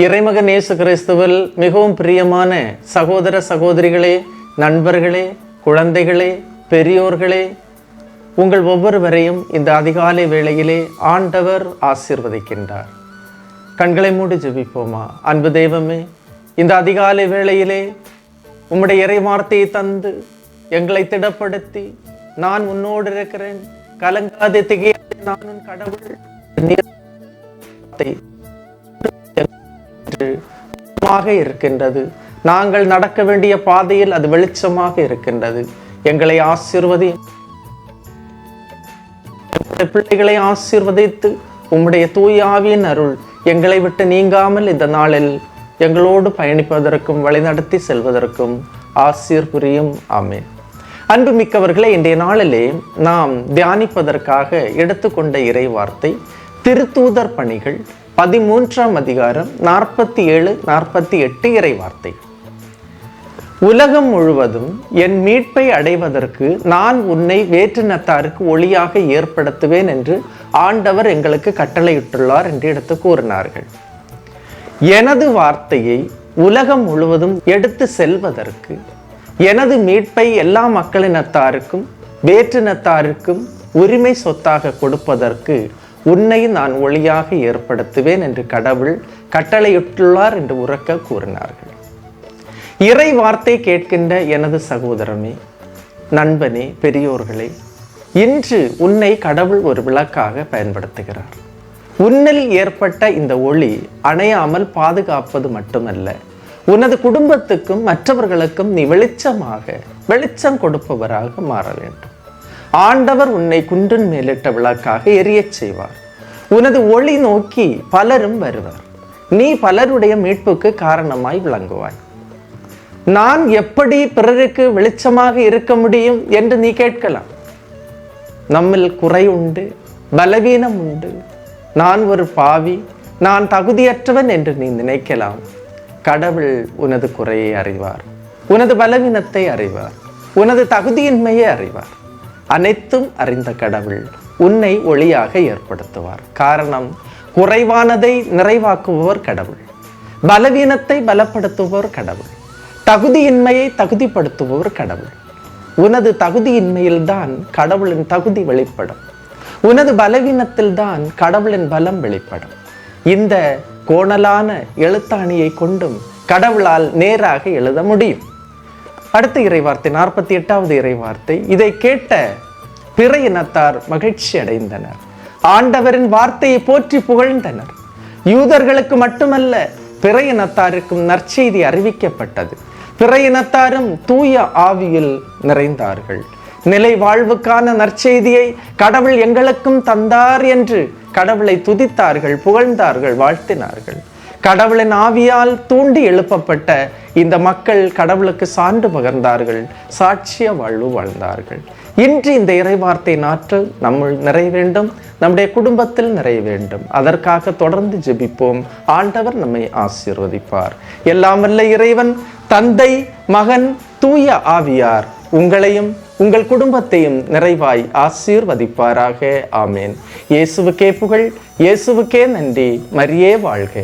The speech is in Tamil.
இறைமகன் இயேசு கிறிஸ்துவில் மிகவும் பிரியமான சகோதர சகோதரிகளே, நண்பர்களே, குழந்தைகளே, பெரியோர்களே, உங்கள் ஒவ்வொருவரையும் இந்த அதிகாலை வேளையிலே ஆண்டவர் ஆசீர்வதிக்கின்றார். கண்களை மூடி ஜெபிப்போமா. அன்பு தெய்வமே, இந்த அதிகாலை வேளையிலே உம்முடைய இறை வார்த்தையை தந்து எங்களை திடப்படுத்தி, நான் உன்னோடு இருக்கிறேன், கலங்காதே திகையாதே, நான் உன் கடவுள் இருக்கின்றது. நாங்கள் நடக்க வேண்டிய பாதையில் அது வெளிச்சமாக இருக்கின்றது. எங்களை ஆசீர்வதி, பிள்ளைகளை ஆசீர்வதித்து உம்முடைய தூய ஆவியின் அருள் எங்களை விட்டு நீங்காமல் இந்த நாளில் எங்களோடு பயணிப்பதற்கும் வழிநடத்தி செல்வதற்கும் ஆசீர் புரியும். ஆமென். அன்பு மிக்கவர்களே, இன்றைய நாளிலே நாம் தியானிப்பதற்காக எடுத்துக்கொண்ட இறை வார்த்தை திருத்தூதர் பணிகள் 13ஆம் அதிகாரம் 47-48 இறை வார்த்தை. உலகம் முழுவதும் என் மீட்பை அடைவதற்கு நான் உன்னை வேற்றினத்தாருக்கு ஒளியாக ஏற்படுத்துவேன் என்று ஆண்டவர் எங்களுக்கு கட்டளையிட்டுள்ளார் என்று எடுத்து கூறினார்கள். எனது வார்த்தையை உலகம் முழுவதும் எடுத்து செல்வதற்கு, எனது மீட்பை எல்லா மக்களினத்தாருக்கும் வேற்றினத்தாருக்கும் உரிமை சொத்தாக கொடுப்பதற்கு உன்னை நான் ஒளியாக ஏற்படுத்துவேன் என்று கடவுள் கட்டளையிட்டுள்ளார் என்று உரக்க கூறினார்கள். இறை வார்த்தை கேட்கின்ற எனது சகோதரமே, நண்பனே, பெரியோர்களே, இன்று உன்னை கடவுள் ஒரு விளக்காக பயன்படுத்துகிறார். உன்னில் ஏற்பட்ட இந்த ஒளி அணையாமல் பாதுகாப்பது மட்டுமல்ல, உனது குடும்பத்துக்கும் மற்றவர்களுக்கும் நீ வெளிச்சம் கொடுப்பவராக மாற வேண்டும். ஆண்டவர் உன்னை குன்றின் மேலிட்ட விளக்காக எரியச் செய்வார். உனது ஒளி நோக்கி பலரும் வருவார். நீ பலருடைய மீட்புக்கு காரணமாய் விளங்குவாய். நான் எப்படி பிறருக்கு வெளிச்சமாக இருக்க முடியும் என்று நீ கேட்கலாம். நம்மில் குறை உண்டு, பலவீனம் உண்டு. நான் ஒரு பாவி, நான் தகுதியற்றவன் என்று நீ நினைக்கலாம். கடவுள் உனது குறையை அறிவார், உனது பலவீனத்தை அறிவார், உனது தகுதியின்மையை அறிவார். அனைத்தும் அறிந்த கடவுள் உன்னை ஒளியாக ஏற்படுத்துவார். காரணம், குறைவானதை நிறைவாக்குபவர் கடவுள், பலவீனத்தை பலப்படுத்துபவர் கடவுள், தகுதியின்மையை தகுதிப்படுத்துபவர் கடவுள். உனது தகுதியின்மையில்தான் கடவுளின் தகுதி வெளிப்படும். உனது பலவீனத்தில் தான் கடவுளின் பலம் வெளிப்படும். இந்த கோணலான எழுத்தாணியை கொண்டும் கடவுளால் நேராக எழுத முடியும். அடுத்த இறைவார்த்தை 48வது இறைவார்த்தை. இதை கேட்ட பிற இனத்தார் மகிழ்ச்சி அடைந்தனர், ஆண்டவரின் வார்த்தையை போற்றி புகழ்ந்தனர். யூதர்களுக்கு மட்டுமல்ல, பிற இனத்தாருக்கும் நற்செய்தி அறிவிக்கப்பட்டது. பிற இனத்தாரும் தூய ஆவியில் நிறைந்தார்கள். நிலை வாழ்வுக்கான நற்செய்தியை கடவுள் எங்களுக்கும் தந்தார் என்று கடவுளை துதித்தார்கள், புகழ்ந்தார்கள், வாழ்த்தினார்கள். கடவுளின் ஆவியால் தூண்டி எழுப்பப்பட்ட இந்த மக்கள் கடவுளுக்கு சான்று பகர்ந்தார்கள், சாட்சிய வாழ்வு வாழ்ந்தார்கள். இன்று இந்த இறைவார்த்தை நாற்றல் நம்முள் நிறைய வேண்டும், நம்முடைய குடும்பத்தில் நிறைய வேண்டும். அதற்காக தொடர்ந்து ஜெபிப்போம். ஆண்டவர் நம்மை ஆசீர்வதிப்பார். எல்லாம் வல்ல இறைவன், தந்தை, மகன், தூய ஆவியார் உங்களையும் உங்கள் குடும்பத்தையும் நிறைவாய் ஆசீர்வதிப்பாராக. ஆமேன். இயேசுவுக்கே புகழ், இயேசுவுக்கே நன்றி. மரியே வாழ்க.